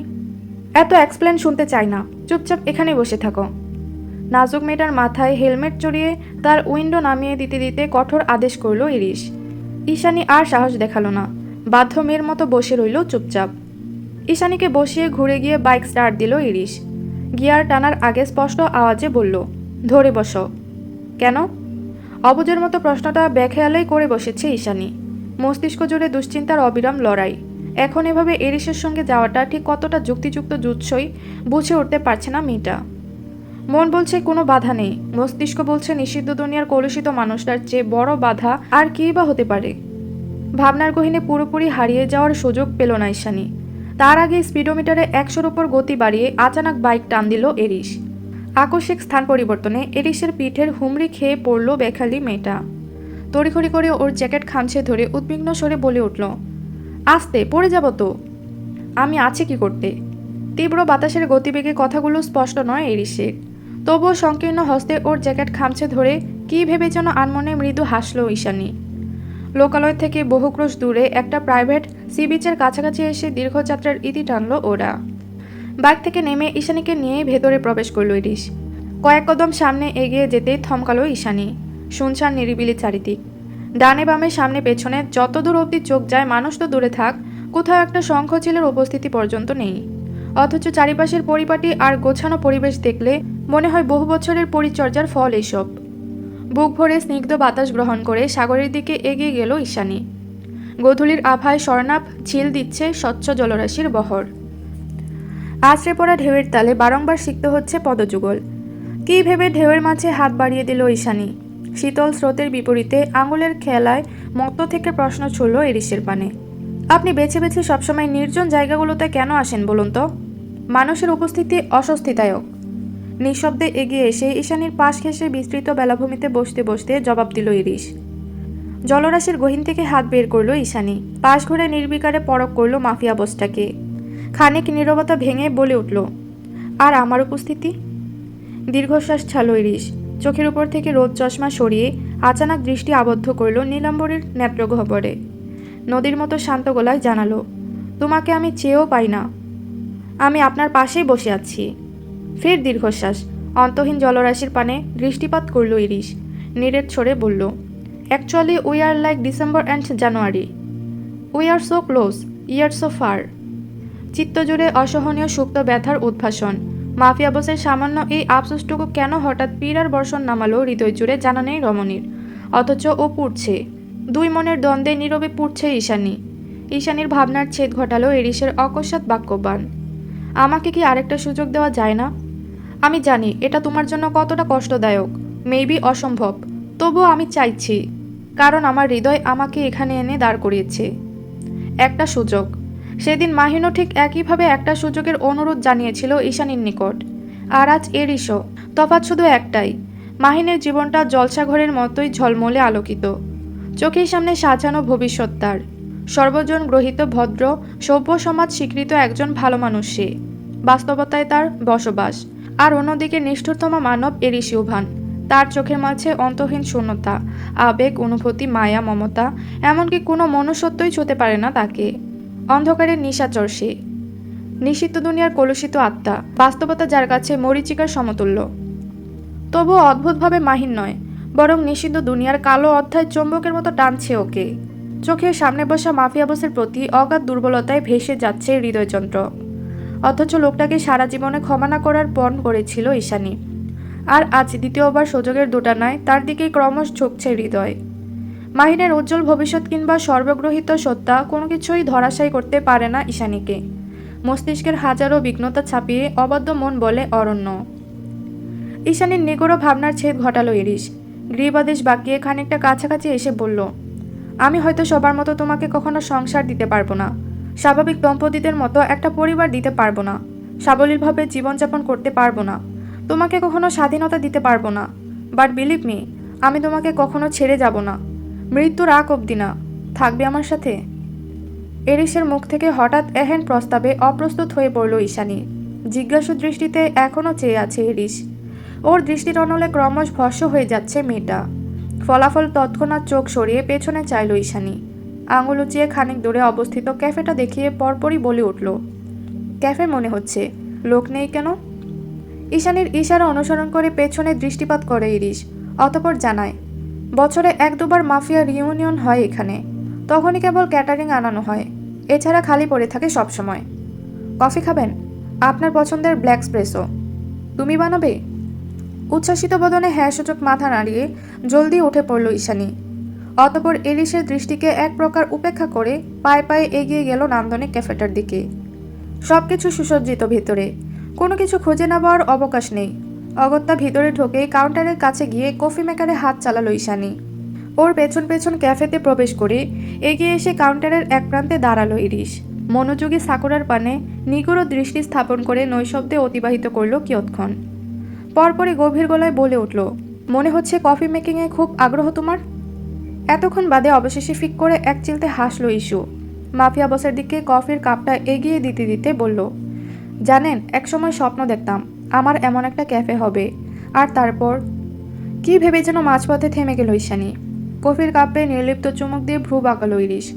এত এক্সপ্লেন শুনতে চাই না, চুপচাপ এখানে বসে থাকো। নাজুক মেয়েটার মাথায় হেলমেট চড়িয়ে তার উইন্ডো নামিয়ে দিতে দিতে কঠোর আদেশ করল ইরিশ। ঈশানী আর সাহস দেখালো না, বাধ্য মেয়ের মতো বসে রইল চুপচাপ। ঈশানীকে বসিয়ে ঘুরে গিয়ে বাইক স্টার্ট দিল ইরিশ। গিয়ার টানার আগে স্পষ্ট আওয়াজে বলল, ধরে বসো। কেন? অবুজের মতো প্রশ্নটা বেখেয়ালেই করে বসেছে ঈশানী। মস্তিষ্ক জুড়ে দুশ্চিন্তার অবিরাম লড়াই। এখন এভাবে এরিসের সঙ্গে যাওয়াটা ঠিক কতটা যুক্তিযুক্ত জুৎসই বুঝে উঠতে পারছে না মেয়েটা। মন বলছে কোনো বাধা নেই, মস্তিষ্ক বলছে নিষিদ্ধ দুনিয়ার কলুষিত মানুষটার চেয়ে বড় বাধা আর কী বা হতে পারে। ভাবনার গহীনে পুরোপুরি হারিয়ে যাওয়ার সুযোগ পেল না ঈশানী। তার আগে স্পিডোমিটারে 100-র উপর গতি বাড়িয়ে আচানক বাইক টান দিল এরিস। আকস্মিক স্থান পরিবর্তনে এরিসের পিঠের হুমড়ি খেয়ে পড়ল বেখালি মেয়েটা। তড়িঘড়ি করে ওর জ্যাকেট খামছে ধরে উদ্বিগ্ন স্বরে বলে উঠল, আস্তে, পড়ে যাব তো। আমি আছি কি করতে? তীব্র বাতাসের গতিবেগে কথাগুলো স্পষ্ট নয় এরিসের, তবুও সংকীর্ণ হস্তে ওর জ্যাকেট খামছে ধরে কী ভেবে যেন আনমনে মৃদু হাসল ঈশানী। লোকালয় থেকে বহু ক্রোশ দূরে একটা প্রাইভেট সি বিচের কাছাকাছি এসে দীর্ঘযাত্রার ইতি টানল ওরা। বাইক থেকে নেমে ঈশানীকে নিয়ে ভেতরে প্রবেশ করল ইরিশ। কয়েক কদম সামনে এগিয়ে যেতেই থমকালো ঈশানী। শুনশান নিরিবিলি চারিদিক। ডানে বামে সামনে পেছনে যত দূর অবধি চোখ যায় মানুষ তো দূরে থাক, কোথাও একটা শঙ্খচিলের উপস্থিতি পর্যন্ত নেই। অথচ চারিপাশের পরিপাটি আর গোছানো পরিবেশ দেখলে মনে হয় বহু বছরের পরিচর্যার ফল এসব। বুক ভরে স্নিগ্ধ বাতাস গ্রহণ করে সাগরের দিকে এগিয়ে গেল ঈশানী। গোধূলির আভায় স্বর্ণাভ ঝিল দিচ্ছে স্বচ্ছ জলরাশির বহর। আছড়ে পড়া ঢেউয়ের তালে বারংবার সিক্ত হচ্ছে পদযুগল। কী ভেবে ঢেউয়ের মাঝে হাত বাড়িয়ে দিল ঈশানী। শীতল স্রোতের বিপরীতে আঙুলের খেলায় মত্ত থেকে প্রশ্ন ছুড়ল এরিসের পানে, আপনি বেছে বেছে সবসময় নির্জন জায়গাগুলোতে কেন আসেন বলুন তো? মানুষের উপস্থিতি অস্বস্তিদায়ক। নিঃশব্দে এগিয়ে এসে ঈশানীর পাশ ঘেঁষে বিস্তৃত বেলাভূমিতে বসতে বসতে জবাব দিল ইরিশ। জলরাশির গহীন থেকে হাত বের করলো ঈশানী। পাশ ঘুরে নির্বিকারে পরখ করলো মাফিয়া বসটাকে। খানিক নীরবতা ভেঙে বলে উঠল, আর আমার উপস্থিতি? দীর্ঘশ্বাস ছাড়ল ইরিশ। চোখের উপর থেকে রোদ চশমা সরিয়ে আচানক দৃষ্টি আবদ্ধ করল নীলাম্বরীর নেত্রগহ্বরে। নদীর মতো শান্ত গলায় জানালো, তোমাকে আমি চেয়েও পাই না। আমি আপনার পাশেই বসে আছি। ফের দীর্ঘশ্বাস। অন্তহীন জলরাশির পানে দৃষ্টিপাত করল ইরিশ। নিরেট স্বরে বলল, actually we are like December and January. We are so close, yet so far. চিত্তজুড়ে অসহনীয় সুপ্ত ব্যথার উদ্ভাসন। মাফিয়া বসের সামান্য এই আফসোসটুকু কেন হঠাৎ পীড়ার বর্ষণ নামালো হৃদয় জুড়ে জানা নেই রমণীর। অথচ ও পুড়ছে। দুই মনের দ্বন্দ্বে নীরবে পুড়ছে ঈশানী। ঈশানীর ভাবনার ছেদ ঘটালো ইরিশের অকস্মাৎ বাক্যবাণ। আমাকে কি আরেকটা সুযোগ দেওয়া যায় না? আমি জানি এটা তোমার জন্য কতটা কষ্টদায়ক, মেবি অসম্ভব, তবুও আমি চাইছি, কারণ আমার হৃদয় আমাকে এখানে এনে দাঁড় করিয়েছে। একটা সুযোগ। সেদিন মাহিনও ঠিক একইভাবে একটা সুযোগের অনুরোধ জানিয়েছিল ঈশানীর নিকট। আর আজ এরিশও। তফাৎ শুধু একটাই, মাহিনের জীবনটা জলসাঘরের মতোই ঝলমলে আলোকিত। চোখের সামনে সাজানো ভবিষ্যৎ তার। সর্বজন গ্রহীত ভদ্র সভ্য সমাজ স্বীকৃত একজন ভালো মানুষ সে। বাস্তবতায় তার বসবাস। আর অন্যদিকে নিষ্ঠুরতম মানব এরিশিওভান। তার চোখের মাঝে অন্তহীন শূন্যতা, আবেগ, অনুভূতি, মায়া, মমতা, এমনকি কোনো মনুষ্যত্বই ছুঁতে পারে না তাকে। অন্ধকারের নিশাচর সে। নিষিদ্ধ দুনিয়ার কলুষিত আত্মা, বাস্তবতা যার কাছে মরীচিকার সমতুল্য। তবুও অদ্ভুতভাবে মাহিন নয়, বরং নিষিদ্ধ দুনিয়ার কালো অধ্যায় চৌম্বকের মতো টানছে ওকে। চোখের সামনে বসা মাফিয়া বসের প্রতি অগাধ দুর্বলতায় ভেসে যাচ্ছে হৃদয়যন্ত্র। অথচ লোকটাকে সারা জীবনে ক্ষমা না করার পণ করেছিল ঈশানী। আর আজ দ্বিতীয়বার সুযোগের দোটানায় তার দিকে ক্রমশ ঝুঁকছে হৃদয়। মাহিনের উজ্জ্বল ভবিষ্যৎ কিংবা সর্বগ্রহীত সত্তা কোনো কিছুই ধরাশায়ী করতে পারে না ঈশানীকে। মস্তিষ্কের হাজারো বিঘ্নতা ছাপিয়ে অবদ্ধ মন বলে অরণ্য। ঈশানীর নিগূঢ় ভাবনার ছেদ ঘটালো ইরিশ। গৃহবাদেশ বাকিয়ে খানিকটা কাছাকাছি এসে বলল, আমি হয়তো সবার মতো তোমাকে কখনো সংসার দিতে পারবো না, স্বাভাবিক দম্পতিদের মতো একটা পরিবার দিতে পারবো না, সাবলীলভাবে জীবনযাপন করতে পারবো না, তোমাকে কখনো স্বাধীনতা দিতে পারবো না, বাট বিলিভ মি, আমি তোমাকে কখনো ছেড়ে যাব না, মৃত্যুর আগ অবধি না। থাকবে আমার সাথে? এরিসের মুখ থেকে হঠাৎ এহেন প্রস্তাবে অপ্রস্তুত হয়ে পড়ল ঈশানী। জিজ্ঞাসু দৃষ্টিতে এখনও চেয়ে আছে এরিস। ওর দৃষ্টির অনলে ক্রমশ ভস্ম হয়ে যাচ্ছে মেয়েটা। ফলাফল তৎক্ষণাৎ চোখ সরিয়ে পেছনে চাইল ঈশানী। আঙুল উঁচিয়ে খানিক দূরে অবস্থিত ক্যাফেটা দেখিয়ে পরপরই বলে উঠল, ক্যাফে মনে হচ্ছে, লোক নেই কেন? ঈশানীর ইশারা অনুসরণ করে পেছনে দৃষ্টিপাত করে ইরিশ। অতঃপর জানায়, বছরে 1-2বার মাফিয়া রিউনিয়ন হয় এখানে, তখনই কেবল ক্যাটারিং আনানো হয়, এছাড়া খালি পড়ে থাকে সবসময়। কফি খাবেন? আপনার পছন্দের ব্ল্যাক স্প্রেসো। তুমি বানাবে? উচ্ছ্বাসিত বদনে হ্যাঁ সূচক মাথা নাড়িয়ে জলদি উঠে পড়ল ঈশানী। অতঃপর এলিশের দৃষ্টিকে এক প্রকার উপেক্ষা করে পায়ে পায়ে এগিয়ে গেল নান্দনিক ক্যাফেটার দিকে। সবকিছু সুসজ্জিত ভিতরে, কোনো কিছু খুঁজে নেওয়ার অবকাশ নেই। অগত্যা ভিতরে ঢোকে কাউন্টারের কাছে গিয়ে কফি মেকারে হাত চালালো ঈশানী। ওর পেছন পেছন ক্যাফেতে প্রবেশ করে এগিয়ে এসে কাউন্টারের এক প্রান্তে দাঁড়ালো ইরিশ। মনোযোগী সাকুরার পানে নিগুড় দৃষ্টি স্থাপন করে নৈশব্দে অতিবাহিত করলো কিয়ৎক্ষণ। পরপরই গভীর গলায় বলে উঠল, মনে হচ্ছে কফি মেকিংয়ে খুব আগ্রহ তোমার। এতক্ষণ বাদে অবশেষে ফিক করে এক চিলতে হাসলো ইস্যু। মাফিয়া বসের দিকে কফির কাপটা এগিয়ে দিতে দিতে বলল, জানেন, একসময় স্বপ্ন দেখতাম আমার এমন একটা ক্যাফে হবে। আর তারপর কি ভেবে যেন মাঝপথে থেমে গেল ঈশানী। কফির কাপে নির্লিপ্ত চুমুক দিয়ে ভ্রু বাঁকালো ইরিশ।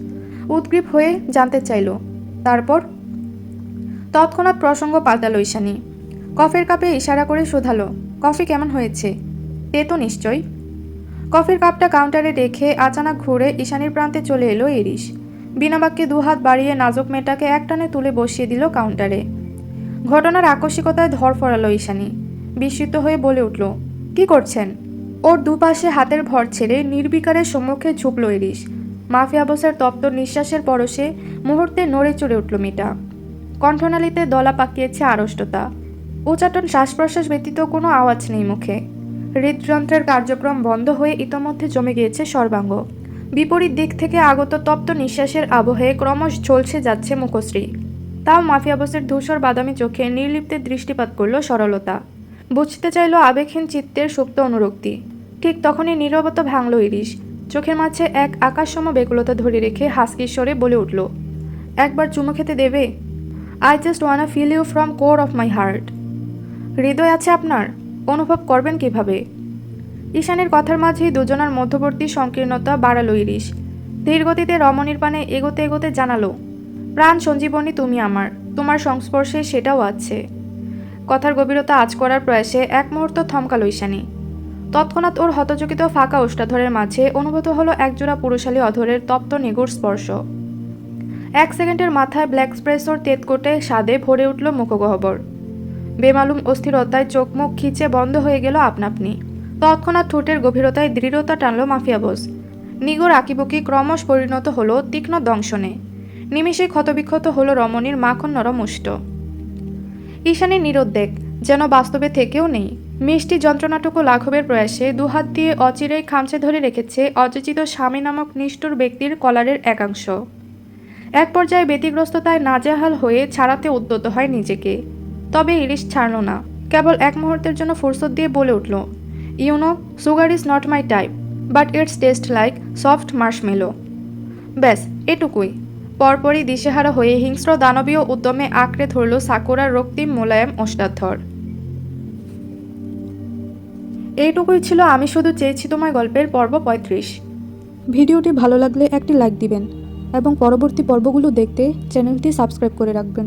উদ্গ্রীব হয়ে জানতে চাইল, তারপর? তৎক্ষণাৎ প্রসঙ্গ পাল্টালো ঈশানী। কফির কাপে ইশারা করে শোধালো, কফি কেমন হয়েছে? তেতো নিশ্চয়। কফির কাপটা কাউন্টারে রেখে আচানক ঘুরে ঈশানীর প্রান্তে চলে এলো ইরিশ। বিনা বাক্যে দুহাত বাড়িয়ে নাজুক মেয়েটাকে একটানে তুলে বসিয়ে দিল কাউন্টারে। ঘটনার আকস্মিকতায় ধর ফরালো ঈশানী। বিস্মিত হয়ে বলে উঠল, কি করছেন? ওর দুপাশে হাতের ভর ছেড়ে নির্বিকারের সম্মুখে ঝুঁকল ইরিশ। মাফিয়া বসের তপ্ত নিঃশ্বাসের পরশে মুহূর্তে নড়ে চড়ে উঠল মেয়েটা। কণ্ঠনালীতে দলা পাকিয়েছে আড়ষ্টতা। উচ্চাটন শ্বাস প্রশ্বাস ব্যতীত কোনো আওয়াজ নেই মুখে। হৃদযন্ত্রের কার্যক্রম বন্ধ হয়ে ইতোমধ্যে জমে গিয়েছে সর্বাঙ্গ। বিপরীত দিক থেকে আগত তপ্ত নিঃশ্বাসের আবহে ক্রমশ ঝলসে যাচ্ছে মুখশ্রী। তাও মাফিয়া বসের ধূসর বাদামি চোখে নির্লিপ্তে দৃষ্টিপাত করল সরলতা। বুঝতে চাইল আবেগহীন চিত্তের সুপ্ত অনুরক্তি। ঠিক তখনই নীরবতা ভাঙল ইরিশ। চোখের মাঝে এক আকাশসম বেকুলতা ধরে রেখে হাসকির স্বরে বলে উঠল, একবার চুমু খেতে দেবে? I just wanna feel you from core of my heart. হৃদয় আছে আপনার, অনুভব করবেন কিভাবে? ঈশানের কথার মাঝেই দুজনার মধ্যবর্তী সংকীর্ণতা বাড়ালো ইরিশ। ধীর গতিতে রমণীর পানে এগোতে এগোতে জানালো, প্রাণ সঞ্জীবনী তুমি আমার, তোমার সংস্পর্শে সেটাও আছে। কথার গভীরতা আঁচ করার প্রয়াসে এক মুহূর্ত থমকালো ঈশানী। তৎক্ষণাৎ ওর হতচকিত ফাঁকা ওষ্ঠাধরের মাঝে অনুভূত হলো একজোড়া পুরুষালী অধরের তপ্ত নিগুড় স্পর্শ। এক সেকেন্ডের মাথায় ব্ল্যাক স্প্রেসোর তেতকোটে স্বাদে ভরে উঠল মুখগহ্বর। বেমালুম অস্থিরতায় চোখ মুখ খিচে বন্ধ হয়ে গেল আপনাপনি। তৎক্ষণাৎ ঠোঁটের গভীরতায় দৃঢ়তা টানল মাফিয়া বস। নিগড় আঁকিবুকি ক্রমশ পরিণত হলো তীক্ষ্ণ দংশনে। নিমিষে ক্ষতবিক্ষত হলো রমণীর মাখন নরম উষ্ট। ঈশানী নিরুদ্বেগ, যেন বাস্তবে থেকেও নেই। মিষ্টি যন্ত্রণাটুকু লাঘবের প্রয়াসে দুহাত দিয়ে অচিরেই খামচে ধরে রেখেছে অযোচিত স্বামী নামক নিষ্ঠুর ব্যক্তির কলারের একাংশ। এক পর্যায়ে ব্যতিগ্রস্ততায় নাজেহাল হয়ে ছাড়াতে উদ্যত হয় নিজেকে। তবে ইরিশ ছাড়ল না। কেবল এক মুহূর্তের জন্য ফুরসত দিয়ে বলে উঠল, you know, sugar is not my type, but it's taste like soft marshmallow. ব্যাস এটুকুই। পরপরই দিশেহারা হয়ে হিংস্র দানবীয় উদ্যমে আঁকড়ে ধরল সাকুরার রক্তিম মোলায়েম ওষ্ঠাধর। এইটুকুই ছিল আমি শুধু চেয়েছি তোমায় গল্পের পর্ব 35। ভিডিওটি ভালো লাগলে একটি লাইক দিবেন এবং পরবর্তী পর্বগুলো দেখতে চ্যানেলটি সাবস্ক্রাইব করে রাখবেন।